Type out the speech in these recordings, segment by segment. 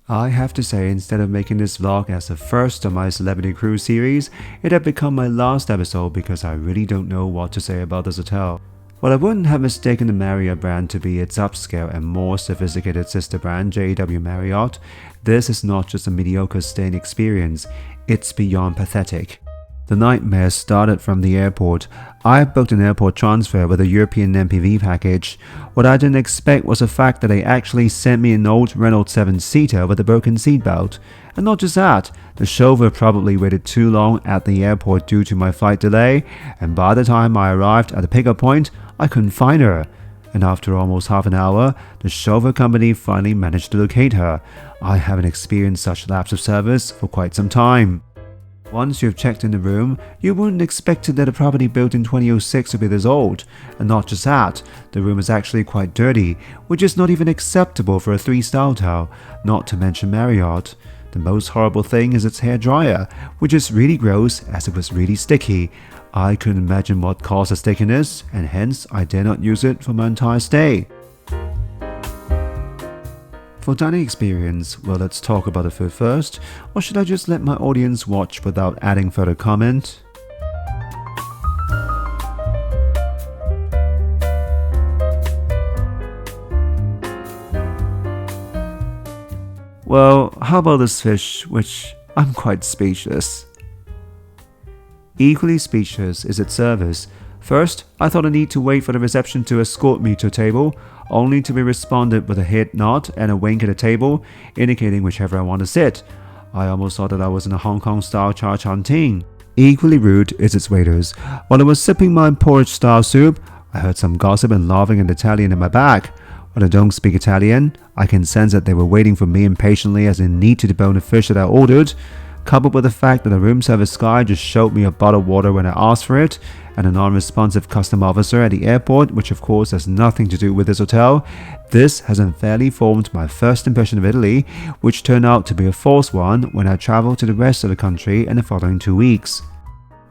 I have to say, instead of making this vlog as the first of my Celebrity Cruise series, it had become my last episode because I really don't know what to say about this hotel. While I wouldn't have mistaken the Marriott brand to be its upscale and more sophisticated sister brand JW Marriott, this is not just a mediocre staying experience, it's beyond pathetic. The nightmare started from the airport. I booked an airport transfer with a European MPV package. What I didn't expect was the fact that they actually sent me an old Renault 7-seater with a broken seatbelt. And not just that, the chauffeur probably waited too long at the airport due to my flight delay, and by the time I arrived at the pickup point, I couldn't find her. And after almost half an hour, the chauffeur company finally managed to locate her. I haven't experienced such lapse of service for quite some time. Once you've checked in the room, you wouldn't expect that a property built in 2006 would be this old. And not just that, the room is actually quite dirty, which is not even acceptable for a 3-star hotel, not to mention Marriott. The most horrible thing is its hair dryer, which is really gross as it was really sticky. I couldn't imagine what caused the stickiness, and hence I dare not use it for my entire stay. For dining experience, well, let's talk about the food first, or should I just let my audience watch without adding further comment? Well, how about this fish, which I'm quite speechless. Equally speechless is its service. First, I thought I need to wait for the reception to escort me to a table, only to be responded with a head nod and a wink at the table, indicating whichever I want to sit. I almost thought that I was in a Hong Kong-style cha-chanting. Equally rude is its waiters. While I was sipping my porridge-style soup, I heard some gossip and laughing in Italian in my back. While I don't speak Italian, I can sense that they were waiting for me impatiently as they need to debone the fish that I ordered. Coupled with the fact that the room service guy just showed me a bottle of water when I asked for it, and a non-responsive custom officer at the airport, which of course has nothing to do with this hotel, this has unfairly formed my first impression of Italy, which turned out to be a false one when I traveled to the rest of the country in the following 2 weeks.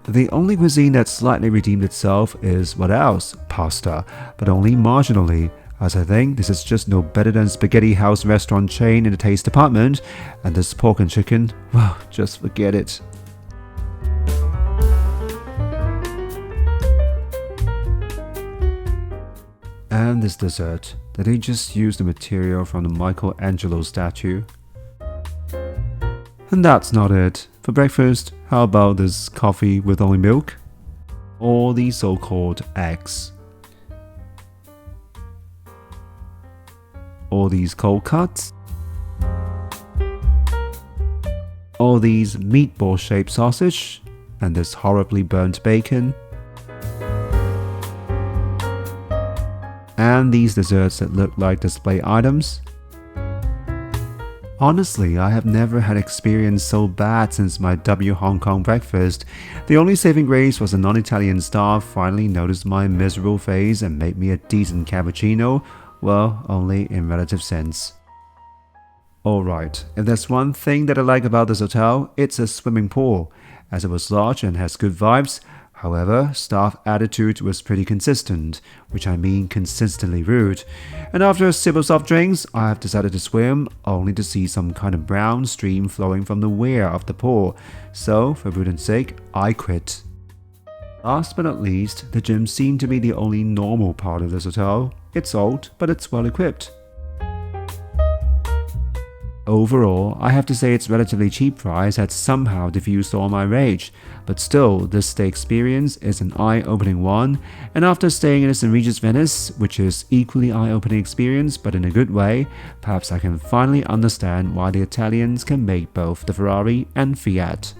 The only cuisine that slightly redeemed itself is, what else? Pasta, but only marginally, as I think this is just no better than Spaghetti House restaurant chain in the taste department, and this pork and chicken, well, just forget it. And this dessert, did they just use the material from the Michelangelo statue? And that's not it. For breakfast, how about this coffee with only milk? Or these so-called eggs? Or these cold cuts? Or these meatball-shaped sausage? And this horribly burnt bacon? And these desserts that look like display items? Honestly, I have never had experience so bad since my W Hong Kong breakfast. The only saving grace was a non-Italian staff finally noticed my miserable face and made me a decent cappuccino, well, only in relative sense. Alright, if there's one thing that I like about this hotel, it's a swimming pool, as it was large and has good vibes. However, staff attitude was pretty consistent, which I mean consistently rude. And after a sip of soft drinks, I have decided to swim, only to see some kind of brown stream flowing from the weir of the pool. So, for prudence sake, I quit. Last but not least, the gym seemed to be the only normal part of this hotel. It's old, but it's well equipped. Overall, I have to say its relatively cheap price had somehow diffused all my rage, but still, this stay experience is an eye-opening one, and after staying in St Regis Venice, which is equally eye-opening experience but in a good way, perhaps I can finally understand why the Italians can make both the Ferrari and Fiat.